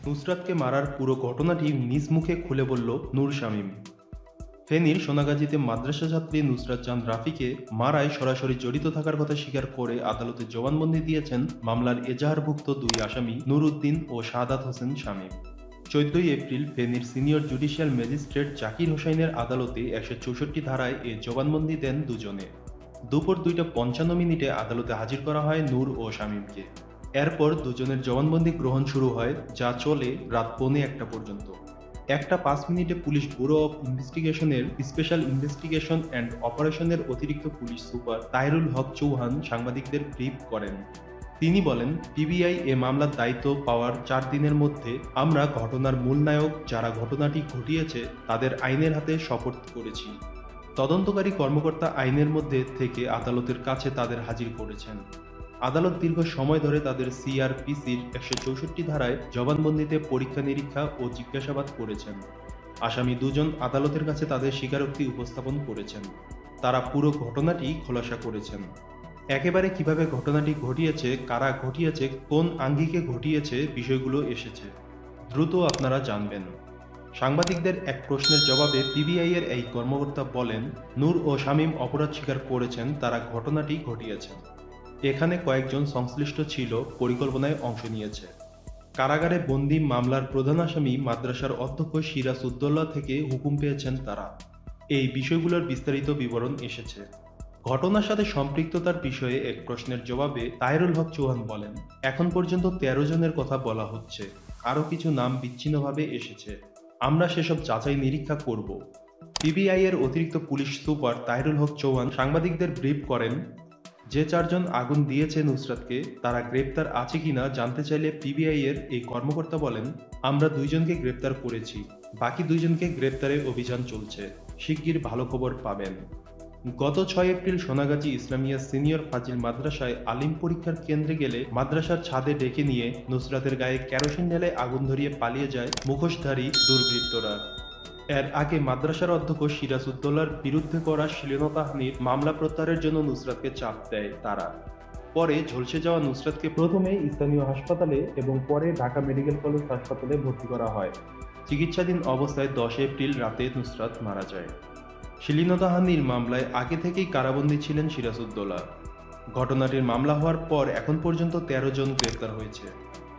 নুসরাতকে মারার পুরো ঘটনাটি নিজ মুখে খুলে বলল নূর শামীম। ফেনীর সোনাগাজীতে মাদ্রাসা ছাত্রী নুসরাত জাহান রাফিকে মারায় সরাসরি জড়িত থাকার কথা স্বীকার করে আদালতে জবানবন্দি দিয়েছেন মামলার এজাহারভুক্ত দুই আসামি নূর উদ্দিন ও শাহাদাত হোসেন শামীম। ১৪ এপ্রিল ফেনীর সিনিয়র জুডিশিয়াল ম্যাজিস্ট্রেট জাকির হোসাইনের আদালতে ১৬৪ ধারায় এ জবানবন্দি দেন দুজনে। দুপুর ২টা ৫৫ আদালতে হাজির করা হয় নূর ও শামীমকে। এরপর দুজনের জবানবন্দি গ্রহণ শুরু হয়, যা চলে রাত ১:৩০ পর্যন্ত। ১:০৫ পুলিশ ব্যুরো অব ইনভেস্টিগেশনের স্পেশাল ইনভেস্টিগেশন অ্যান্ড অপারেশনের অতিরিক্ত পুলিশ সুপার তাহিরুল হক চৌহান সাংবাদিকদের ব্রিফ করেন। তিনি বলেন, পিবিআই এ মামলার দায়িত্ব পাওয়ার ৪ দিনের মধ্যে আমরা ঘটনার মূল নায়ক যারা ঘটনাটি ঘটিয়েছে তাদের আইনের হাতে সোপর্দ করেছি। তদন্তকারী কর্মকর্তা আইনের মধ্যে থেকে আদালতের কাছে তাদের হাজির করেছেন। আদালত দীর্ঘ সময় ধরে তাদের সিআরপিসির ১৬৪ ধারায় জবানবন্দিতে পরীক্ষা নিরীক্ষা ও জিজ্ঞাসাবাদ করেছেন। আসামি দুজন আদালতের কাছে তাদের স্বীকারোক্তি উপস্থাপন করেছেন। তারা পুরো ঘটনাটি খোলাসা করেছেন। একেবারে কিভাবে ঘটনাটি ঘটিয়েছে, কারা ঘটিয়েছে, কোন আঙ্গিকে ঘটিয়েছে, বিষয়গুলো এসেছে দ্রুত আপনারা জানবেন। সাংবাদিকদের এক প্রশ্নের জবাবে পিবিআই এর এই কর্মকর্তা বলেন, নূর ও শামীম অপরাধ স্বীকার করেছেন, তারা ঘটনাটি ঘটিয়েছেন। এখানে কয়েকজন সংশ্লিষ্ট ছিল, পরিকল্পনায় অংশ নিয়েছে। কারাগারে বন্দী মামলার প্রধান আসামি মাদ্রাসার অধ্যক্ষ সিরাজ উদ্দৌলা থেকে হুকুম পেয়েছেন তারা। এই বিষয়গুলোর বিস্তারিত বিবরণ এসেছে। ঘটনার সাথে সম্পৃক্ততার বিষয়ে এক প্রশ্নের জবাবে তাহিরুল হক চৌহান বলেন, এখন পর্যন্ত ১৩ জনের কথা বলা হচ্ছে, আরও কিছু নাম বিচ্ছিন্নভাবে এসেছে। আমরা সেসব যাচাই নিরীক্ষা করব। পিবিআই এর অতিরিক্ত পুলিশ সুপার তাহিরুল হক চৌহান সাংবাদিকদের ব্রিফ করেন, যে ৪ জন আগুন দিয়েছে নুসরাতকে তারা গ্রেপ্তার আছে কিনা জানতে চাইলে পিবিআই এর এই কর্মকর্তা বলেন, আমরা ২ জনকে গ্রেপ্তার করেছি, বাকি ২ জনকে গ্রেপ্তারে অভিযান চলছে, শিগগির ভালো খবর পাবেন। গত ৬ এপ্রিল সোনাগাজী ইসলামিয়া সিনিয়র ফাজিল মাদ্রাসায় আলিম পরীক্ষার কেন্দ্রে গেলে মাদ্রাসার ছাদে ডেকে নিয়ে নুসরাতের গায়ে কেরোসিন ঢেলে আগুন ধরিয়ে পালিয়ে যায় মুখোশধারী দুর্বৃত্তরা। এর আগে মাদ্রাসার অধ্যক্ষ সিরাজ উদ্দৌলার বিরুদ্ধে করা শ্লীলতাহানির মামলা প্রত্যাহারের জন্য নুসরাতকে চাপ দেয় তারা। পরে ঝলসে যাওয়া নুসরাতকে প্রথমে স্থানীয় হাসপাতালে এবং পরে ঢাকা মেডিকেল কলেজ হাসপাতালে ভর্তি করা হয়। চিকিৎসাধীন অবস্থায় ১০ এপ্রিল রাতে নুসরাত মারা যায়। শ্লীলতাহানির মামলায় আগে থেকেই কারাবন্দী ছিলেন সিরাজ উদ্দৌলা। ঘটনাটির মামলা হওয়ার পর এখন পর্যন্ত ১৩ জন গ্রেফতার হয়েছে।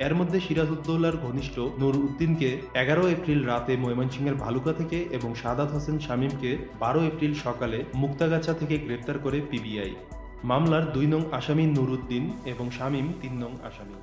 এর মধ্যে সিরাজ উদ্দৌলার ঘনিষ্ঠ নূর উদ্দিনকে ১১ এপ্রিল রাতে ময়মনসিংহের ভালুকা থেকে এবং শাহাদাত হোসেন শামীমকে ১২ এপ্রিল সকালে মুক্তাগাছা থেকে গ্রেপ্তার করে পিবিআই। মামলার ২ নং আসামি নূর উদ্দিন এবং শামীম ৩ নং আসামি।